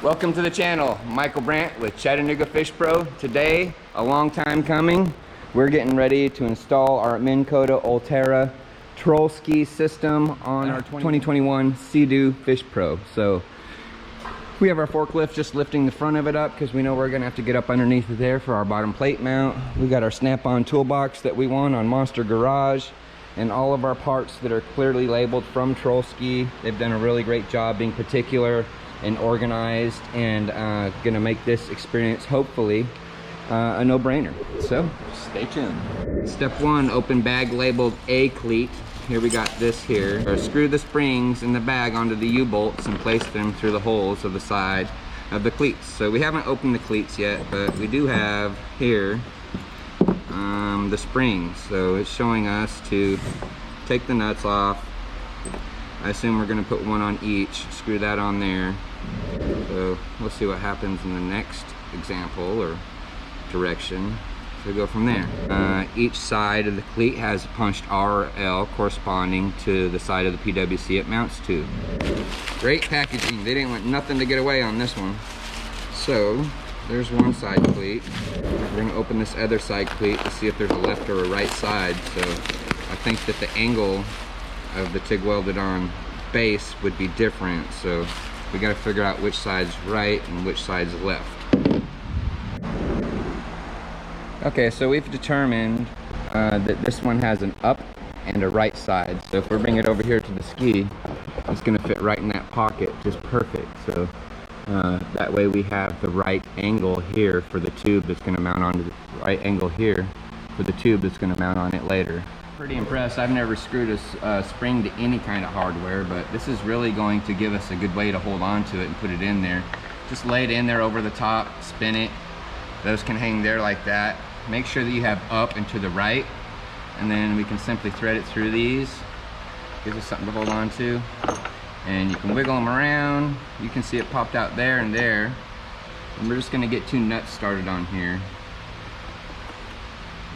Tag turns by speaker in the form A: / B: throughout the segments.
A: Welcome to the channel. Michael Brandt with Chattanooga Fish Pro. Today, a long time coming, we're getting ready to install our Minn Kota Ulterra Troll Skii system on our 2021 Sea-Doo Fish Pro. So we have our forklift just lifting the front of it up because we know we're gonna have to get up underneath it there for our bottom plate mount. We got our snap-on toolbox that we won on Monster Garage, and all of our parts that are clearly labeled from Troll Skii. They've done a really great job being particular and organized, and gonna make this experience hopefully a no-brainer. So stay tuned. Step one, open bag labeled A cleat. Here we got this here. Or screw the springs in the bag onto the U-bolts and place them through the holes of the side of the cleats. So we haven't opened the cleats yet, but we do have here the springs. So it's showing us to take the nuts off. I assume we're gonna put one on each, screw that on there. So we'll see what happens in the next example or direction. So we go from there. Each side of the cleat has a punched R or L corresponding to the side of the PWC it mounts to. Great packaging. They didn't want nothing to get away on this one. So there's one side cleat. We're gonna open this other side cleat to see if there's a left or a right side. So I think that the angle of the TIG welded on base would be different. So we got to figure out which side's right and which side's left. Okay, so we've determined that this one has an up and a right side. So if we bring it over here to the ski, it's going to fit right in that pocket just perfect. So that way we have the right angle here for the tube that's going to mount onto the right angle here for the tube that's going to mount on it later. Pretty impressed. I've never screwed a spring to any kind of hardware, but this is really going to give us a good way to hold on to it and put it in there. Just lay it in there over the top, spin it. Those can hang there like that. Make sure that you have up and to the right, and then we can simply thread it through these. Gives us something to hold on to. And you can wiggle them around. You can see it popped out there and there. And we're just gonna get two nuts started on here.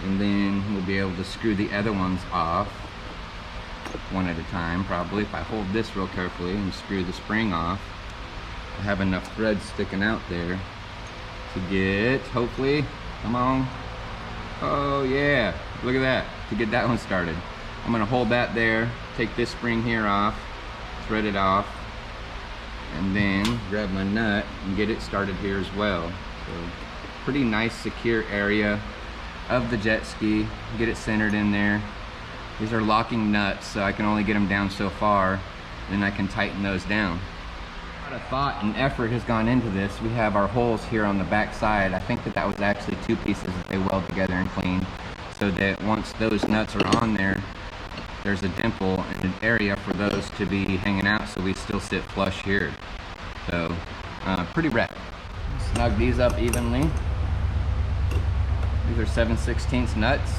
A: And then we'll be able to screw the other ones off one at a time, probably. If I hold this real carefully and screw the spring off, I have enough thread sticking out there to get, hopefully, come on. Oh yeah, look at that, to get that one started. I'm gonna hold that there, take this spring here off, thread it off, and then grab my nut and get it started here as well. So pretty nice secure area of the jet ski. Get it centered in there. These are locking nuts, so I can only get them down so far, then I can tighten those down. A lot of thought and effort has gone into this. We have our holes here on the back side. I think that was actually two pieces that they weld together and clean, so that once those nuts are on there, there's a dimple and an area for those to be hanging out, so we still sit flush here. So pretty rad. Snug these up evenly. These are 7/16 nuts.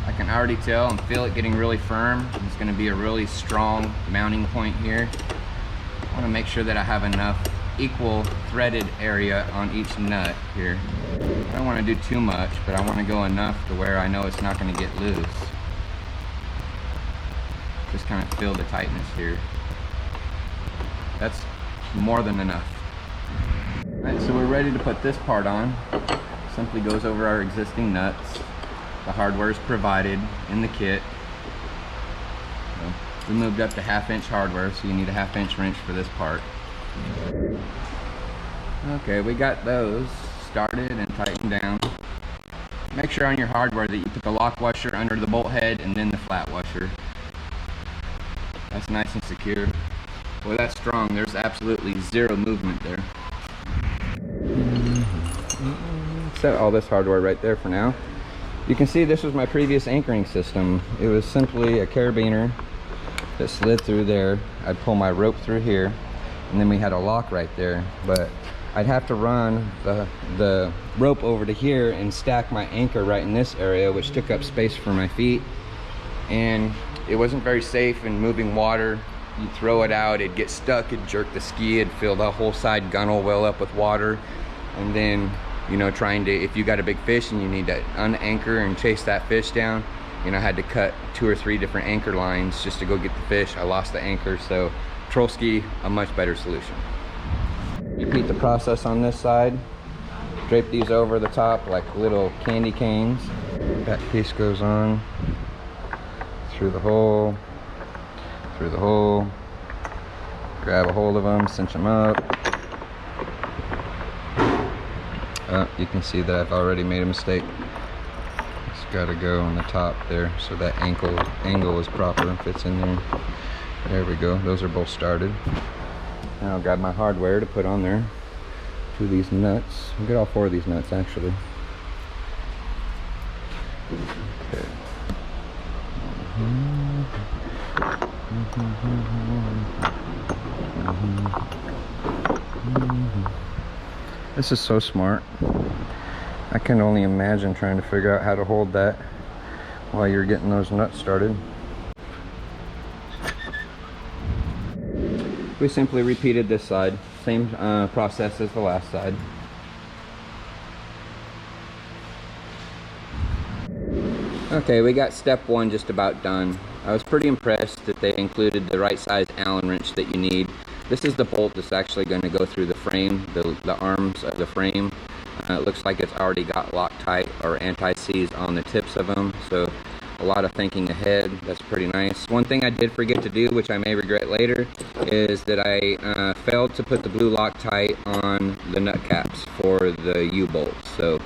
A: I can already tell and feel it getting really firm. It's going to be a really strong mounting point here. I want to make sure that I have enough equal threaded area on each nut here. I don't want to do too much, but I want to go enough to where I know it's not going to get loose. Just kind of feel the tightness here. That's more than enough. Alright, so we're ready to put this part on. Simply goes over our existing nuts. The hardware is provided in the kit. So we moved up to 1/2 inch hardware, so you need a 1/2 inch wrench for this part. Okay, we got those started and tightened down. Make sure on your hardware that you put the lock washer under the bolt head and then the flat washer. That's nice and secure. Boy, that's strong. There's absolutely zero movement there. Set all this hardware right there for now. You can see this was my previous anchoring system. It was simply a carabiner that slid through there. I'd pull my rope through here, and then we had a lock right there. But I'd have to run the rope over to here and stack my anchor right in this area, which took up space for my feet. And it wasn't very safe in moving water. You throw it out, it'd get stuck, it'd jerk the ski, it'd fill the whole side gunnel well up with water. And then, you know, trying to, if you got a big fish and you need to unanchor and chase that fish down, you know, I had to cut 2 or 3 different anchor lines just to go get the fish. I lost the anchor, so Troll Skii, a much better solution. Repeat the process on this side. Drape these over the top like little candy canes. That piece goes on through the hole, grab a hold of them, cinch them up. You can see that I've already made a mistake. It's got to go on the top there so that angle is proper and fits in there. There we go. Those are both started. Now I'll grab my hardware to put on there. Two of these nuts. I'll get all four of these nuts actually. Okay. This is so smart. I can only imagine trying to figure out how to hold that while you're getting those nuts started. We simply repeated this side, same process as the last side. Okay, we got step one just about done. I was pretty impressed that they included the right size Allen wrench that you need. This is the bolt that's actually going to go through the frame, the arms of the frame. It looks like it's already got Loctite or anti-seize on the tips of them, so a lot of thinking ahead. That's pretty nice. One thing I did forget to do, which I may regret later, is that I failed to put the blue Loctite on the nut caps for the U-bolts. So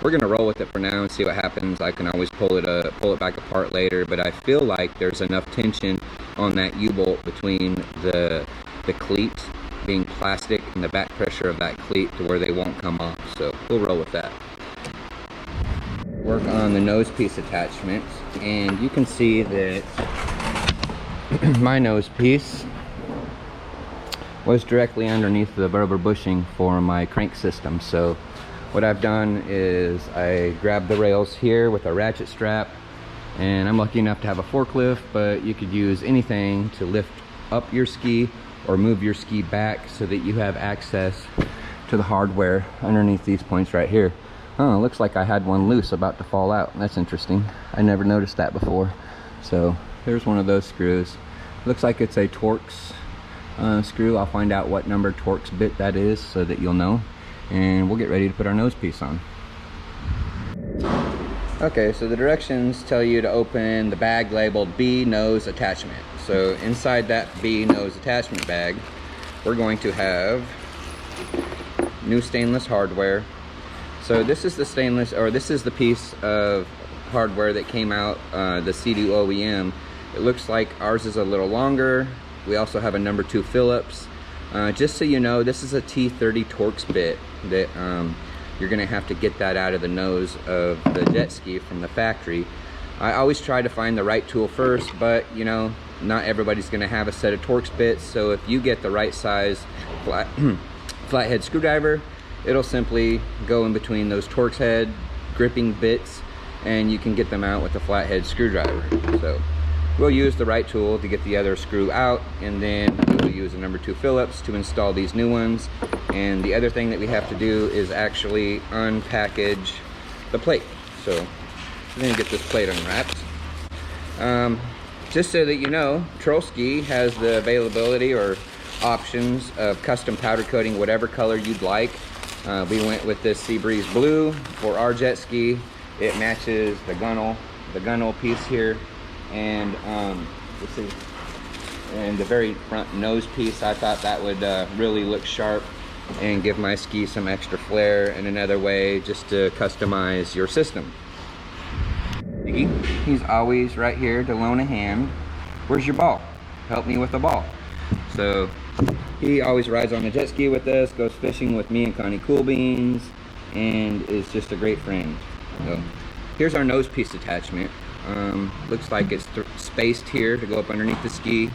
A: we're gonna roll with it for now and see what happens. I can always pull it back apart later, but I feel like there's enough tension on that U-bolt between the cleat being plastic and the back pressure of that cleat to where they won't come off. So we'll roll with that. Work on the nose piece attachments, and you can see that my nose piece was directly underneath the rubber bushing for my crank system. So what I've done is I grabbed the rails here with a ratchet strap, and I'm lucky enough to have a forklift, but you could use anything to lift up your ski or move your ski back so that you have access to the hardware underneath these points right here. Oh, looks like I had one loose about to fall out. That's interesting. I never noticed that before. So there's one of those screws. Looks like it's a Torx screw. I'll find out what number Torx bit that is so that you'll know. And we'll get ready to put our nose piece on. Okay, so the directions tell you to open the bag labeled B nose attachment. So inside that B nose attachment bag, we're going to have new stainless hardware. So this is the stainless, or this is the piece of hardware that came out, the C2 OEM. It looks like ours is a little longer. We also have a number 2 Phillips. Just so you know, this is a T30 Torx bit that you're gonna have to get that out of the nose of the jet ski from the factory. I always try to find the right tool first, but you know, not everybody's gonna have a set of Torx bits. So if you get the right size flathead screwdriver, it'll simply go in between those Torx head gripping bits, and you can get them out with a flathead screwdriver. So we'll use the right tool to get the other screw out, and then we'll use a number 2 Phillips to install these new ones. And the other thing that we have to do is actually unpackage the plate. So we're gonna get this plate unwrapped. Just so that you know, Troll Skii has the availability or options of custom powder coating whatever color you'd like. We went with this Sea Breeze blue for our jet ski. It matches the gunnel piece here, and let's see, and the very front nose piece. I thought that would really look sharp and give my ski some extra flair, and another way just to customize your system. He's always right here to loan a hand. Where's your ball? Help me with the ball. So he always rides on the jet ski with us, goes fishing with me and Connie Cool Beans, and is just a great friend. So here's our nose piece attachment. Looks like it's spaced here to go up underneath the ski.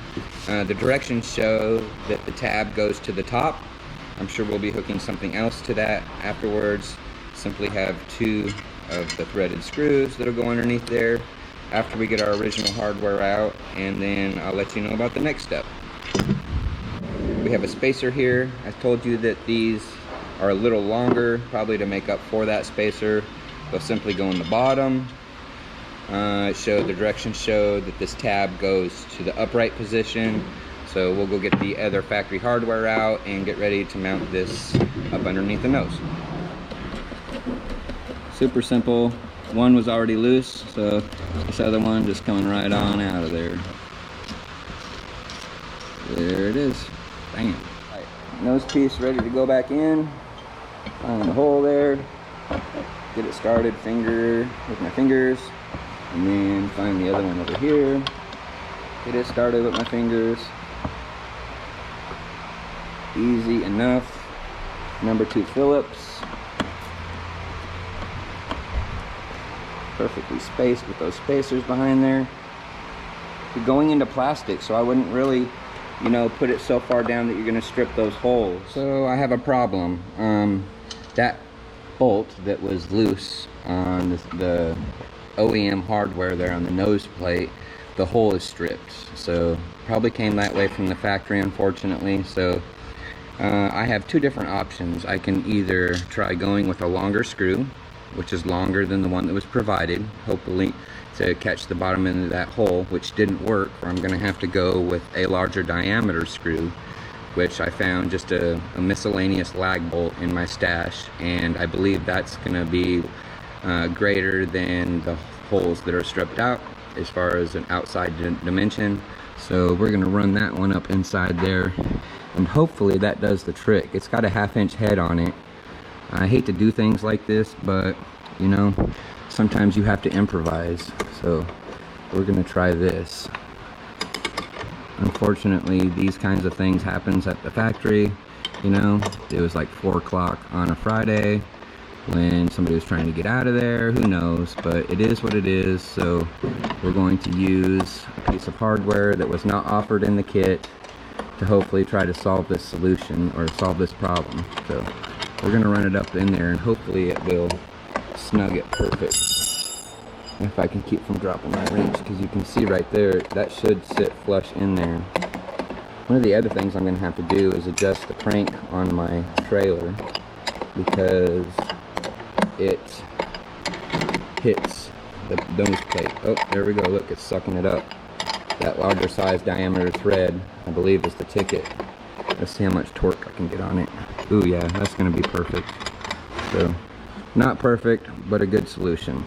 A: The directions show that the tab goes to the top. I'm sure we'll be hooking something else to that afterwards. Simply have 2 of the threaded screws that'll go underneath there after we get our original hardware out, and then I'll let you know about the next step. We have a spacer here. I told you that these are a little longer, probably to make up for that spacer. They'll simply go in the bottom. The directions show that this tab goes to the upright position. So we'll go get the other factory hardware out and get ready to mount this up underneath the nose. Super simple. One was already loose, so this other one just coming right on out of there. There it is. Bam. Right. Nose piece ready to go back in. Find the hole there. Get it started with my fingers. And then find the other one over here. Get it started with my fingers. Easy enough. Number 2 Phillips. Perfectly spaced with those spacers behind there. You're going into plastic, so I wouldn't really, you know, put it so far down that you're going to strip those holes. So I have a problem. That bolt that was loose on the OEM hardware there on the nose plate, the hole is stripped. So probably came that way from the factory, unfortunately. So I have 2 different options. I can either try going with a longer screw, which is longer than the one that was provided, hopefully to catch the bottom end of that hole, which didn't work, or I'm going to have to go with a larger diameter screw, which I found just a miscellaneous lag bolt in my stash, and I believe that's going to be greater than the holes that are stripped out as far as an outside dimension. So we're going to run that one up inside there, and hopefully that does the trick. It's got a 1/2 inch head on it. I hate to do things like this, but you know, sometimes you have to improvise. So we're gonna try this. Unfortunately, these kinds of things happens at the factory. You know, it was like 4 o'clock on a Friday when somebody was trying to get out of there. Who knows, but it is what it is. So we're going to use a piece of hardware that was not offered in the kit to hopefully try to solve this solution, or solve this problem. So we're going to run it up in there, and hopefully it will snug it perfect. If I can keep from dropping my wrench, because you can see right there, that should sit flush in there. One of the other things I'm going to have to do is adjust the crank on my trailer, because it hits the nose plate. Oh, there we go. Look, it's sucking it up. That larger size diameter thread, I believe, is the ticket. Let's see how much torque I can get on it. Ooh, yeah, that's going to be perfect. So, not perfect, but a good solution.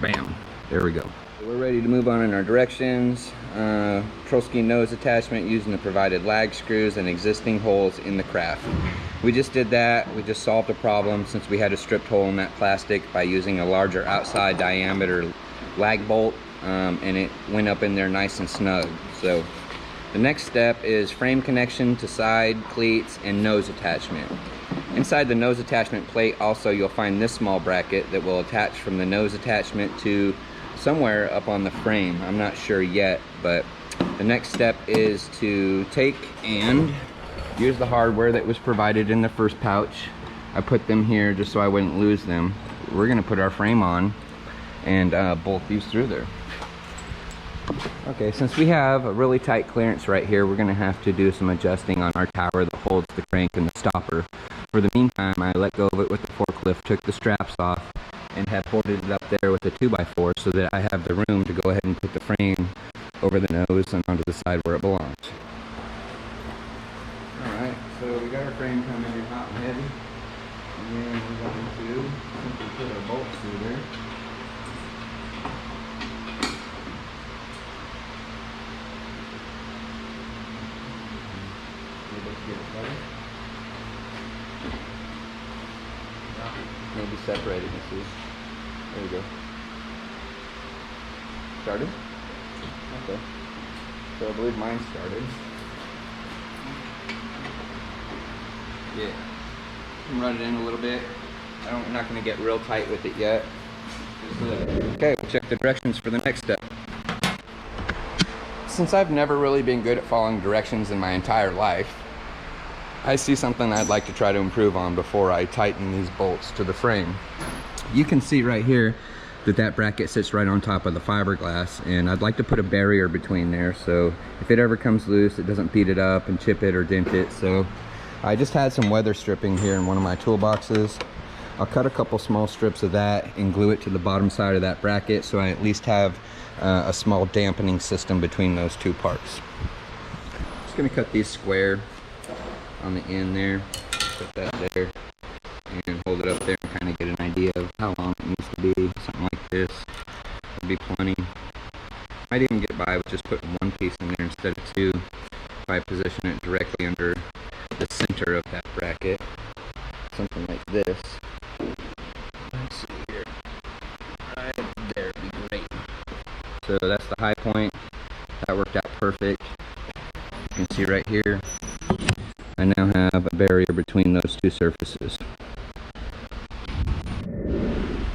A: Bam. There we go. We're ready to move on in our directions. Troll Skii nose attachment using the provided lag screws and existing holes in the craft. We just did that. We just solved a problem since we had a stripped hole in that plastic by using a larger outside diameter lag bolt, and it went up in there nice and snug. So the next step is frame connection to side cleats and nose attachment. Inside the nose attachment plate also you'll find this small bracket that will attach from the nose attachment to somewhere up on the frame. I'm not sure yet, but the next step is to take and use the hardware that was provided in the first pouch. I put them here just so I wouldn't lose them. We're going to put our frame on and bolt these through there. Okay, since we have a really tight clearance right here, we're going to have to do some adjusting on our tower that holds the crank and the stopper. For the meantime, I let go of it with the forklift, took the straps off, and have ported it up there with a 2x4 so that I have the room to go ahead and put the frame over the nose and onto the side where it belongs. Alright, so we got our frame coming in hot and heavy, and then we're going to simply put our bolts through there. Maybe separated, you see. There you go. Started? Okay. So I believe mine started. Yeah. Run it in a little bit. I'm not going to get real tight with it yet. Okay, we'll check the directions for the next step. Since I've never really been good at following directions in my entire life, I see something I'd like to try to improve on before I tighten these bolts to the frame. You can see right here that that bracket sits right on top of the fiberglass, and I'd like to put a barrier between there so if it ever comes loose, it doesn't beat it up and chip it or dent it. So I just had some weather stripping here in one of my toolboxes. I'll cut a couple small strips of that and glue it to the bottom side of that bracket so I at least have a small dampening system between those two parts. just gonna cut these square on the end there, put that there, and hold it up there and kind of get an idea of how long it needs to be. Something like this would be plenty. Might even get by with just putting one piece in there instead of two if I position it directly under the center of that bracket. Something like this. Let's see here. Right there would be great. So that's the high point. That worked out perfect. You can see right here, I now have a barrier between those two surfaces.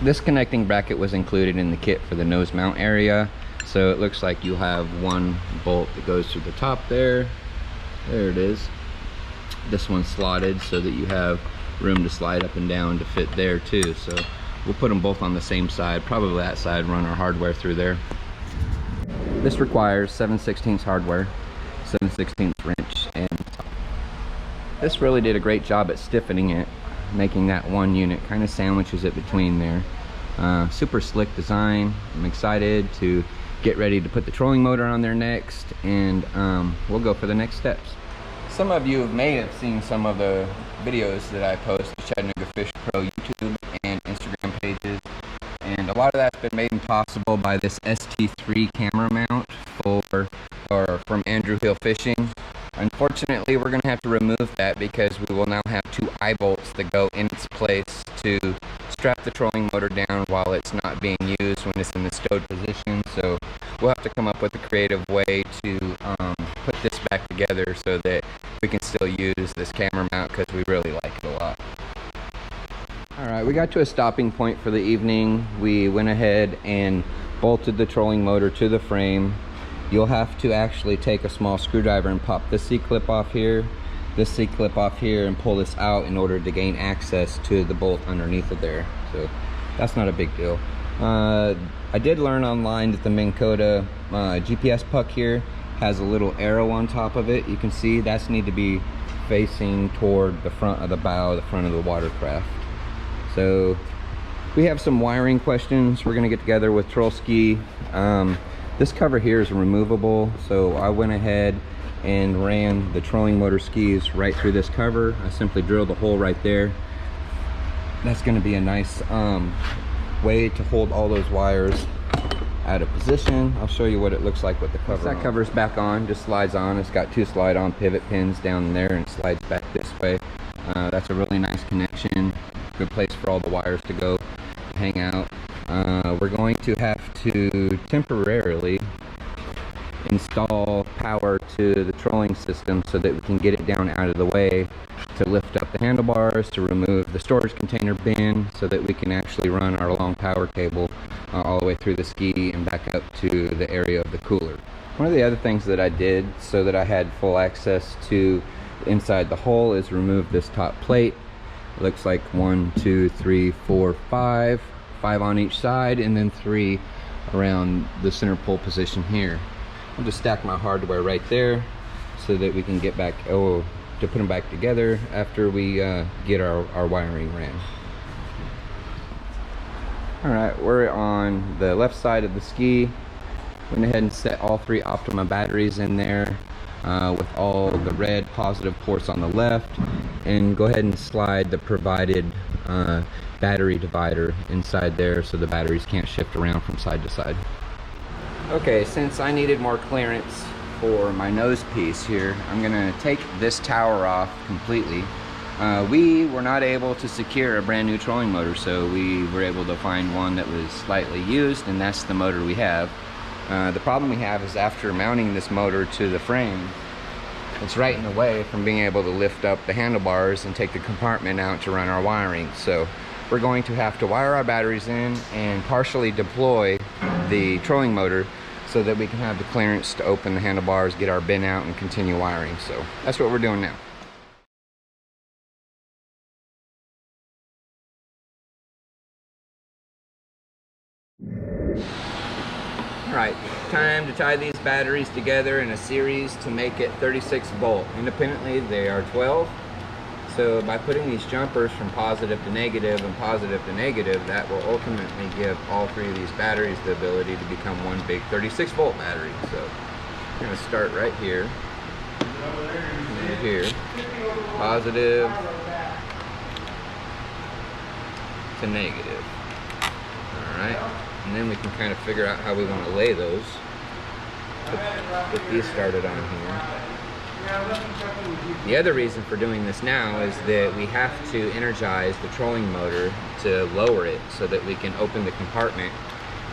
A: This connecting bracket was included in the kit for the nose mount area. So it looks like you have one bolt that goes through the top there. There it is. This one's slotted so that you have room to slide up and down to fit there too. So we'll put them both on the same side, probably that side, run our hardware through there. This requires 7/16 hardware, 7/16 wrench, and this really did a great job at stiffening it, making that one unit, kind of sandwiches it between there. Super slick design. I'm excited to get ready to put the trolling motor on there next, and we'll go for the next steps. Some of you may have seen some of the videos that I post to Chattanooga Fish Pro YouTube and Instagram pages, and a lot of that's been made possible by this ST3 camera mount from Andrew Hill Fishing. Unfortunately, we're going to have to remove that because we will now have two eye bolts that go in its place to strap the trolling motor down while it's not being used when it's in the stowed position. So we'll have to come up with a creative way to put this back together so that we can still use this camera mount because we really like it a lot. Alright, we got to a stopping point for the evening. We went ahead and bolted the trolling motor to the frame. You'll have to actually take a small screwdriver and pop this C-clip off here, this C-clip off here, and pull this out in order to gain access to the bolt underneath of there. So that's not a big deal. I did learn online that the Minn Kota GPS puck here has a little arrow on top of it. You can see that's need to be facing toward the front of the bow, the front of the watercraft. So we have some wiring questions we're going to get together with Troll Skii. This cover here is removable, so I went ahead and ran the trolling motor skis right through this cover. I simply drilled a hole right there. That's going to be a nice way to hold all those wires out of position. I'll show you what it looks like with the cover. Once that cover's back on, just slides on. It's got two slide-on pivot pins down there and slides back this way. That's a really nice connection. Good place for all the wires to go hang out. We're going to have to temporarily install power to the trolling system so that we can get it down out of the way, to lift up the handlebars, to remove the storage container bin so that we can actually run our long power cable all the way through the ski and back up to the area of the cooler. One of the other things that I did so that I had full access to inside the hole is remove this top plate. It looks like 1, 2, 3, 4, 5 on each side, and then 3 around the center pole position here. I'll just stack my hardware right there so that we can get back to put them back together after we get our wiring ran. Alright, we're on the left side of the ski. Went ahead and set all 3 Optima batteries in there with all the red positive ports on the left, and go ahead and slide the provided battery divider inside there so the batteries can't shift around from side to side. Okay, since I needed more clearance for my nose piece here, I'm gonna take this tower off completely. We were not able to secure a brand new trolling motor, so we were able to find one that was slightly used, and that's the motor we have. The problem we have is after mounting this motor to the frame, it's right in the way from being able to lift up the handlebars and take the compartment out to run our wiring. So we're going to have to wire our batteries in and partially deploy the trolling motor so that we can have the clearance to open the handlebars, get our bin out, and continue wiring. So that's what we're doing now. Alright, time to tie these batteries together in a series to make it 36 volt. Independently they are 12. So by putting these jumpers from positive to negative and positive to negative, that will ultimately give all 3 of these batteries the ability to become one big 36 volt battery. So I'm going to start right here. Over here, positive to negative. Alright, and then we can kind of figure out how we want to lay those. Get these started on here. The other reason for doing this now is that we have to energize the trolling motor to lower it so that we can open the compartment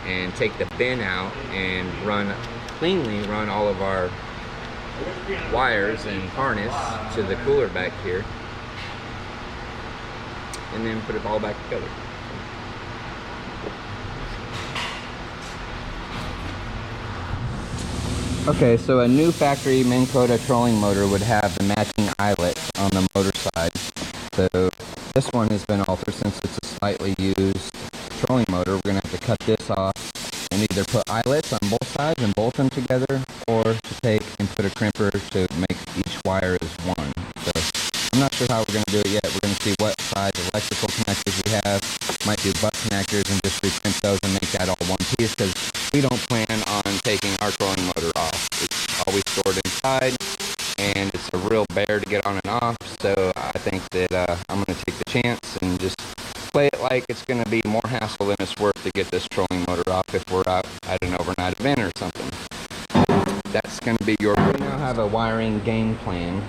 A: and take the bin out and cleanly run all of our wires and harness to the cooler back here, and then put it all back together. Okay, so a new factory Minn Kota trolling motor would have the matching eyelets on the motor side. So this one has been altered since it's a slightly used trolling motor. We're going to have to cut this off and either put eyelets on both sides and bolt them together, or to take and put a crimper to make each wire as one. So I'm not sure how we're going to do it yet. We're going to see what size electrical connectors we have. Might do butt connectors and just recrimp those and make that all one piece, because we don't plan on taking our trolling motor off. It's always stored inside, and it's a real bear to get on and off. So I think that I'm going to take the chance and just play it like it's going to be more hassle than it's worth to get this trolling motor off if we're out at an overnight event or something. That's going to be your... We now have a wiring game plan.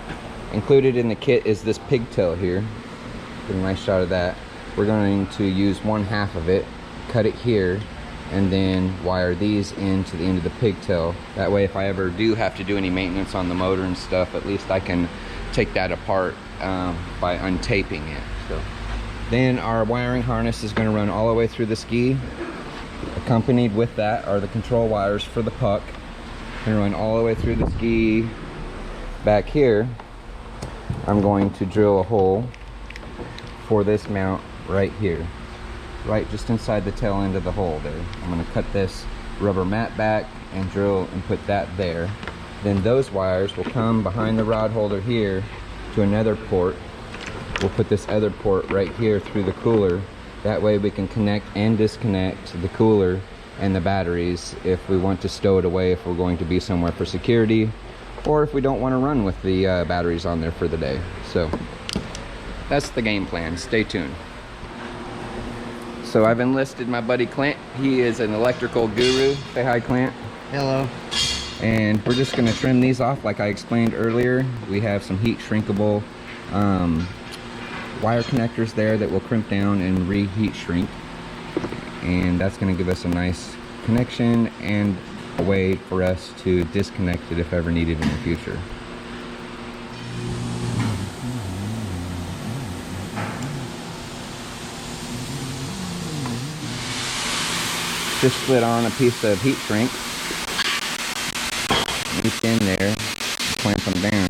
A: Included in the kit is this pigtail here. Get a nice shot of that. We're going to use 1/2 of it, cut it here, and then wire these into the end of the pigtail. That way, if I ever do have to do any maintenance on the motor and stuff, at least I can take that apart by untaping it. So then our wiring harness is going to run all the way through the ski. Accompanied with that are the control wires for the puck. Going to run all the way through the ski. Back here, I'm going to drill a hole for this mount right here, right just inside the tail end of the hole there. I'm going to cut this rubber mat back and drill and put that there. Then those wires will come behind the rod holder here to another port. We'll put this other port right here through the cooler. That way we can connect and disconnect the cooler and the batteries if we want to stow it away, if we're going to be somewhere for security, or if we don't want to run with the batteries on there for the day. So that's the game plan. Stay tuned. So I've enlisted my buddy Clint. He is an electrical guru. Say hi, Clint.
B: Hello.
A: And we're just going to trim these off like I explained earlier. We have some heat shrinkable wire connectors there that will crimp down and reheat shrink. And that's going to give us a nice connection and a way for us to disconnect it if ever needed in the future. Just slid on a piece of heat shrink. Each in there, clamp them down.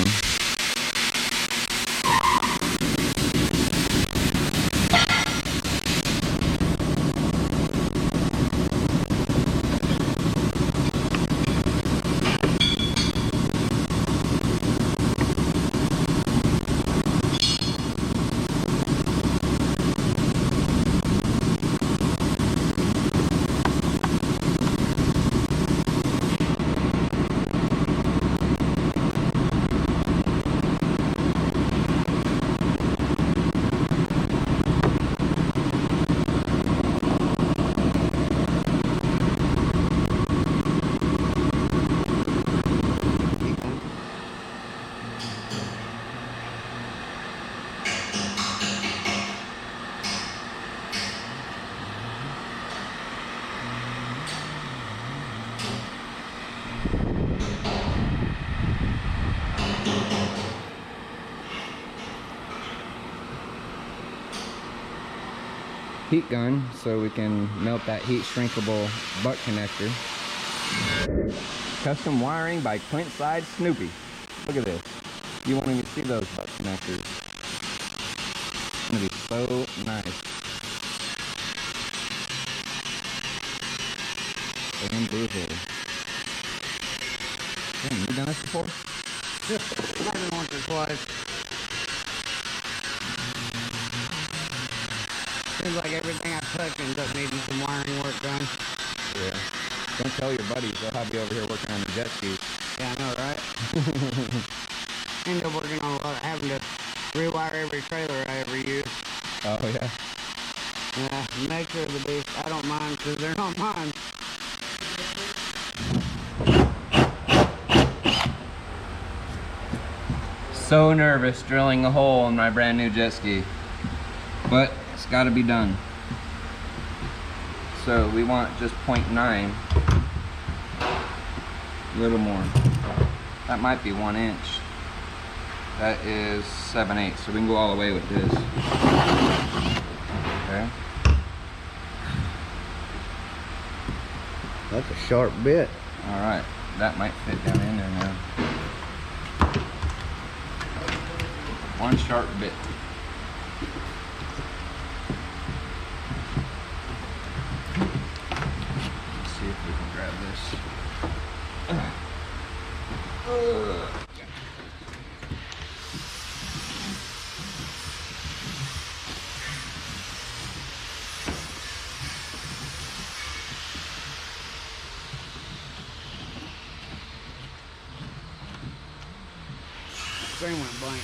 A: Heat gun so we can melt that heat shrinkable butt connector. Custom wiring by Clint Side Snoopy. Look at this. You won't even see those butt connectors. It's gonna be so nice. Bamboozle. Damn, you done this before?
B: Maybe once or twice. Seems like everything I touch ends up needing some wiring work done.
A: Yeah. Don't tell your buddies, they'll have you over here working on the jet skis.
B: Yeah, I know, right? end up working on a lot of having to rewire every trailer I ever use.
A: Oh yeah.
B: Yeah, make sure the beast. I don't mind because they're not mine.
A: So nervous drilling a hole in my brand new jet ski, but it's got to be done. So we want just 0.9, a little more. That might be 1 inch. That is 7/8, so we can go all the way with this. Okay.
B: That's a sharp bit.
A: All right, that might fit down in there now. One sharp bit. Let's see if we can grab this.
B: Screen went blank.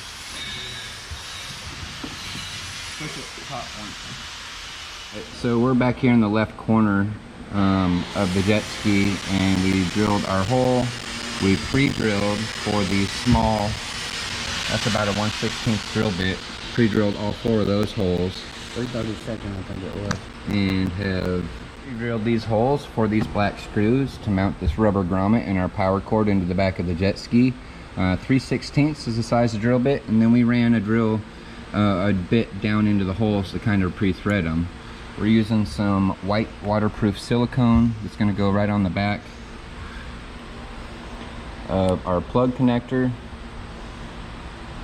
A: So we're back here in the left corner of the jet ski, and we drilled our hole. We pre-drilled for the small, that's about a 1/16 drill bit. Pre-drilled all 4 of those holes.
B: 3/32, I think it was.
A: And have pre-drilled these holes for these black screws to mount this rubber grommet and our power cord into the back of the jet ski. 3/16 is the size of the drill bit, and then we ran a bit down into the holes to kind of pre-thread them. We're using some white waterproof silicone that's going to go right on the back of our plug connector,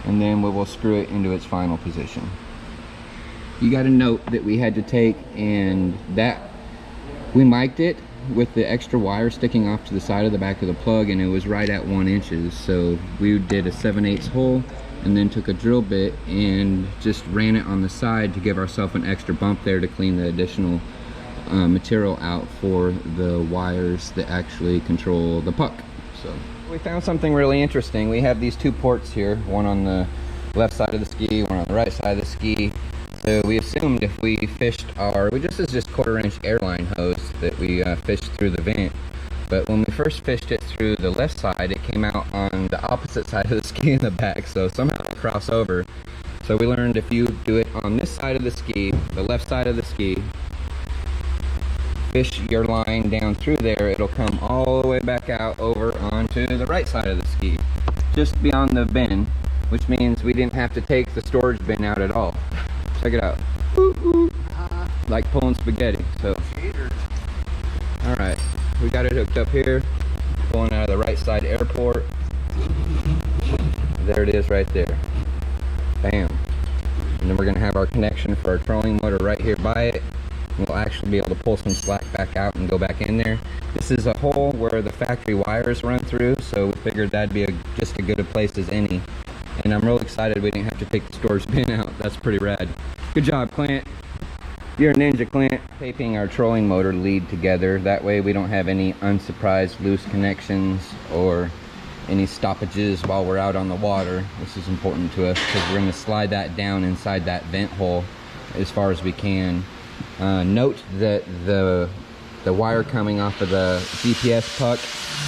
A: and then we will screw it into its final position. You got to note that we had to take and that we mic'd it with the extra wire sticking off to the side of the back of the plug, and it was right at 1 inch. So we did a 7/8 hole and then took a drill bit and just ran it on the side to give ourselves an extra bump there to clean the additional material out for the wires that actually control the puck. So we found something really interesting. We have these 2 ports here, one on the left side of the ski, one on the right side of the ski. So we assumed if we fished this is just 1/4 inch airline hose that we fished through the vent. But when we first fished it through the left side, it came out on the opposite side of the ski in the back, so somehow it crossed over. So we learned if you do it on this side of the ski, the left side of the ski, fish your line down through there, it'll come all the way back out over onto the right side of the ski, just beyond the bin, which means we didn't have to take the storage bin out at all. Check it out. Like pulling spaghetti. So, all right. We got it hooked up here, pulling out of the right side airport. There it is right there. Bam. And then we're going to have our connection for our trolling motor right here by it. We'll actually be able to pull some slack back out and go back in there. This is a hole where the factory wires run through, so we figured that'd be just as good a place as any. And I'm real excited we didn't have to take the storage bin out. That's pretty rad. Good job, Clint. You're a ninja, Clint. Taping our trolling motor lead together. That way we don't have any unsurprised loose connections or any stoppages while we're out on the water. This is important to us because we're going to slide that down inside that vent hole as far as we can. Note that the wire coming off of the GPS puck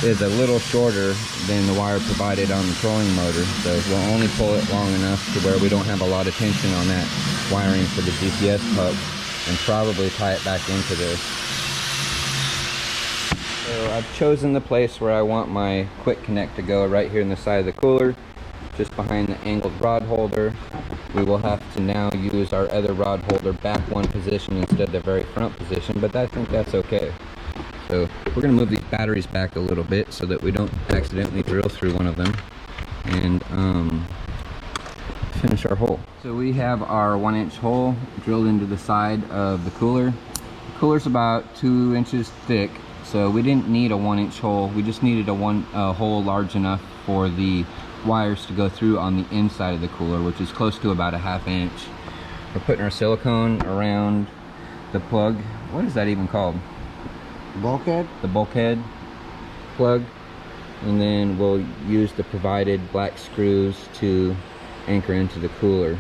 A: is a little shorter than the wire provided on the trolling motor, so we'll only pull it long enough to where we don't have a lot of tension on that wiring for the GPS puck, and probably tie it back into this. So I've chosen the place where I want my quick connect to go, right here in the side of the cooler, just behind the angled rod holder. We will have to now use our other rod holder back 1 position instead of the very front position, but I think that's okay. So we're going to move these batteries back a little bit so that we don't accidentally drill through one of them, and finish our hole. So we have our 1 inch hole drilled into the side of the cooler. The cooler's about 2 inches thick, so we didn't need a 1 inch hole. We just needed a hole large enough for the wires to go through on the inside of the cooler, which is close to about a 1/2 inch. We're putting our silicone around the plug. What is that even called?
B: Bulkhead?
A: The bulkhead plug. and then we'll use the provided black screws to anchor into the cooler.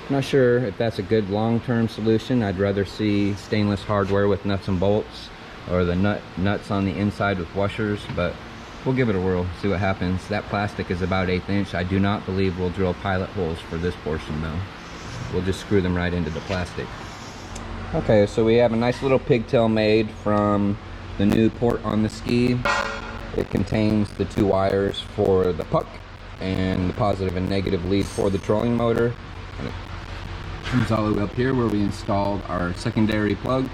A: Not sure if that's a good long-term solution. I'd rather see stainless hardware with nuts and bolts, or the nuts on the inside with washers, but we'll give it a whirl, see what happens. That plastic is about 1/8 inch. I do not believe we'll drill pilot holes for this portion though. We'll just screw them right into the plastic. Okay, so we have a nice little pigtail made from the new port on the ski. It contains the 2 wires for the puck and the positive and negative lead for the trolling motor. And it comes all the way up here where we installed our secondary plug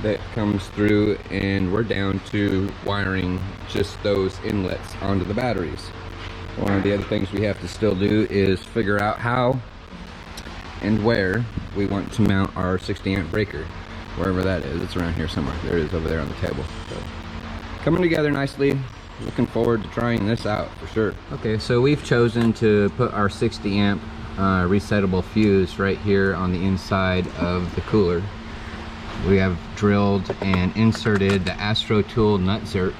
A: that comes through, and we're down to wiring just those inlets onto the batteries. One of the other things we have to still do is figure out how and where we want to mount our 60 amp breaker, wherever that is. It's around here somewhere. There it is over there on the table. So, coming together nicely. Looking forward to trying this out for sure. Okay, so we've chosen to put our 60 amp resettable fuse right here on the inside of the cooler. We have drilled and inserted the Astro Tool nut zert.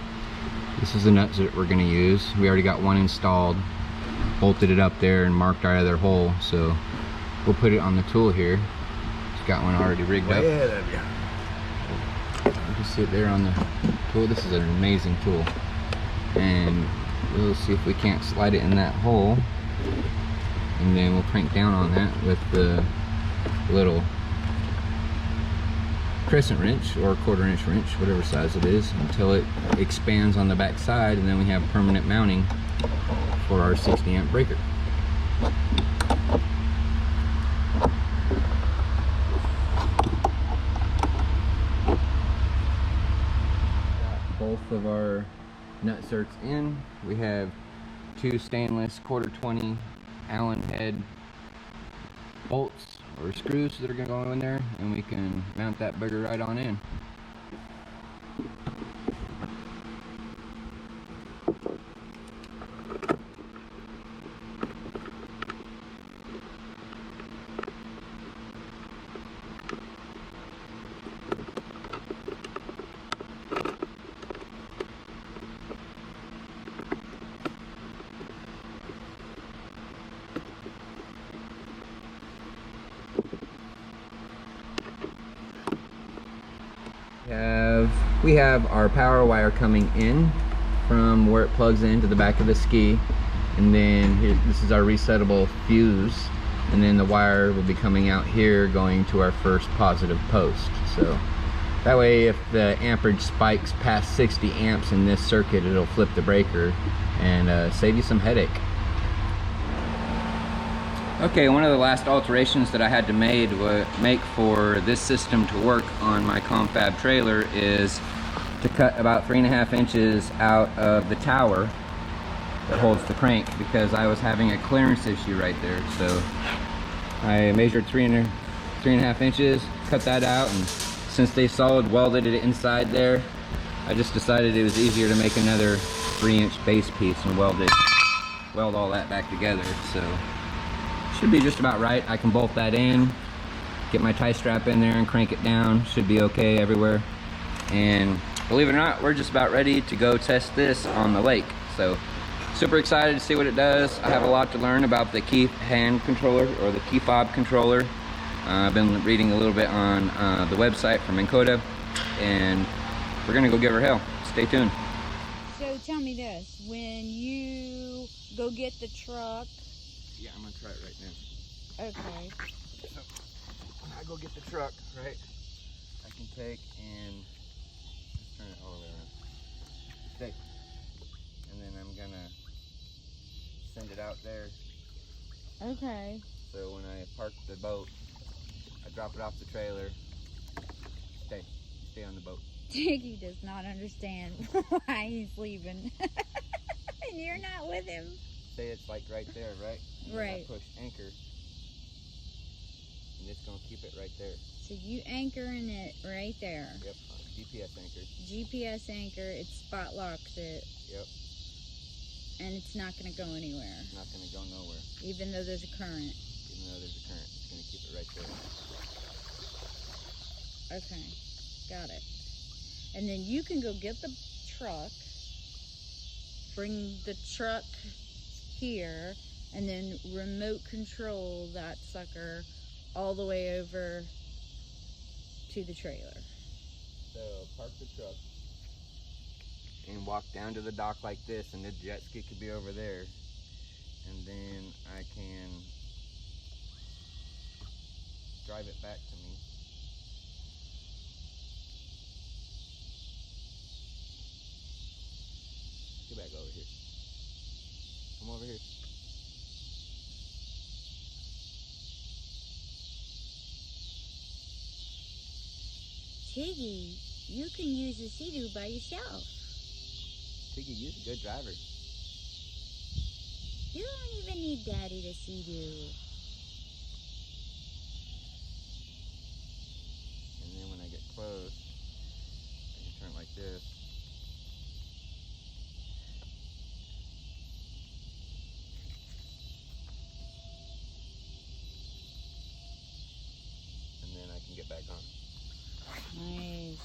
A: This is the nut zert we're going to use. We already got one installed, bolted it up there and marked our other hole, so we'll put it on the tool here. It's got one already rigged up. You can see it there on the tool. This is an amazing tool, and we'll see if we can't slide it in that hole, and then we'll crank down on that with the little crescent wrench or 1/4 inch wrench, whatever size it is, until it expands on the back side, and then we have permanent mounting for our 60 amp breaker. Got both of our nut zerts in. We have 2 stainless 1/4-20 Allen head bolts or screws that are going to go in there, and we can mount that breaker right on in. We have our power wire coming in from where it plugs into the back of the ski, and then this is our resettable fuse, and then the wire will be coming out here going to our first positive post. So that way, if the amperage spikes past 60 amps in this circuit, it'll flip the breaker and save you some headache. Okay, one of the last alterations that I had to make for this system to work on my confab trailer is to cut about 3.5 inches out of the tower that holds the crank, because I was having a clearance issue right there. So I measured 3.5 inches, cut that out, and since they solid welded it inside there, I just decided it was easier to make another 3-inch base piece and weld all that back together. So should be just about right. I can bolt that in, get my tie strap in there and crank it down. Should be okay everywhere. And believe it or not, we're just about ready to go test this on the lake. So super excited to see what it does. I have a lot to learn about the key hand controller, or the key fob controller. I've been reading a little bit on the website from Minn, and we're gonna go give her hell. Stay tuned.
C: So tell me this, when you go get the truck.
A: Yeah, I'm gonna try it right now.
C: Okay.
A: So when I go get the truck, right, I can take and just turn it all the way around. Stay. And then I'm gonna send it out there.
C: Okay.
A: So when I park the boat, I drop it off the trailer. Stay on the boat.
C: Jiggy does not understand why he's leaving. And you're not with him.
A: Say it's like right there, right? And
C: Right.
A: I push anchor, and it's gonna keep it right there.
C: So you anchoring it right there.
A: Yep, GPS anchor.
C: GPS anchor, it spot locks it.
A: Yep.
C: And it's not going to go anywhere.
A: It's not gonna go nowhere.
C: Even though there's a current.
A: Even though there's a current, it's gonna keep it right there.
C: Okay, got it. And then you can go get the truck bring the truck here, and then remote control that sucker all the way over to the trailer.
A: So park the truck and walk down to the dock like this, and the jet ski could be over there. And then I can drive it back to me. Get back over here. Come over here.
C: Tiggy, you can use the Sea-Doo by yourself.
A: Tiggy, you're a good driver.
C: You don't even need Daddy to Sea-Doo.
A: And then when I get close, I can turn it like this. And then I can get back on.
C: Nice.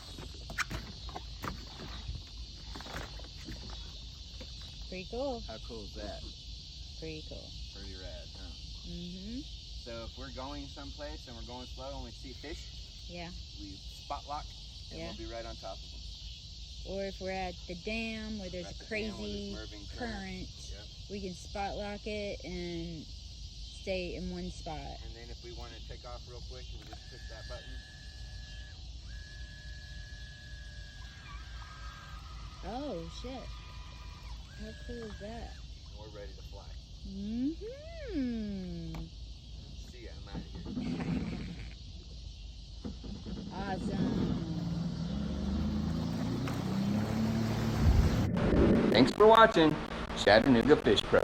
C: Pretty cool.
A: How cool is that?
C: Pretty cool.
A: Pretty rad, huh?
C: Mm-hmm.
A: So if we're going someplace and we're going slow and we see fish,
C: Yeah.
A: we spot lock and
C: Yeah.
A: we'll be right on top of them.
C: Or if we're at the dam where there's
A: At
C: a
A: the dam
C: crazy
A: where there's moving
C: current,
A: Yep.
C: we can spot lock it and stay in one spot.
A: And then if we want to take off real quick, we just push that button.
C: Oh shit. How cool is that?
A: And we're ready to fly.
C: Mm-hmm.
A: See ya, I'm out of here.
C: Awesome.
A: Thanks for watching Chattanooga Fish Pro.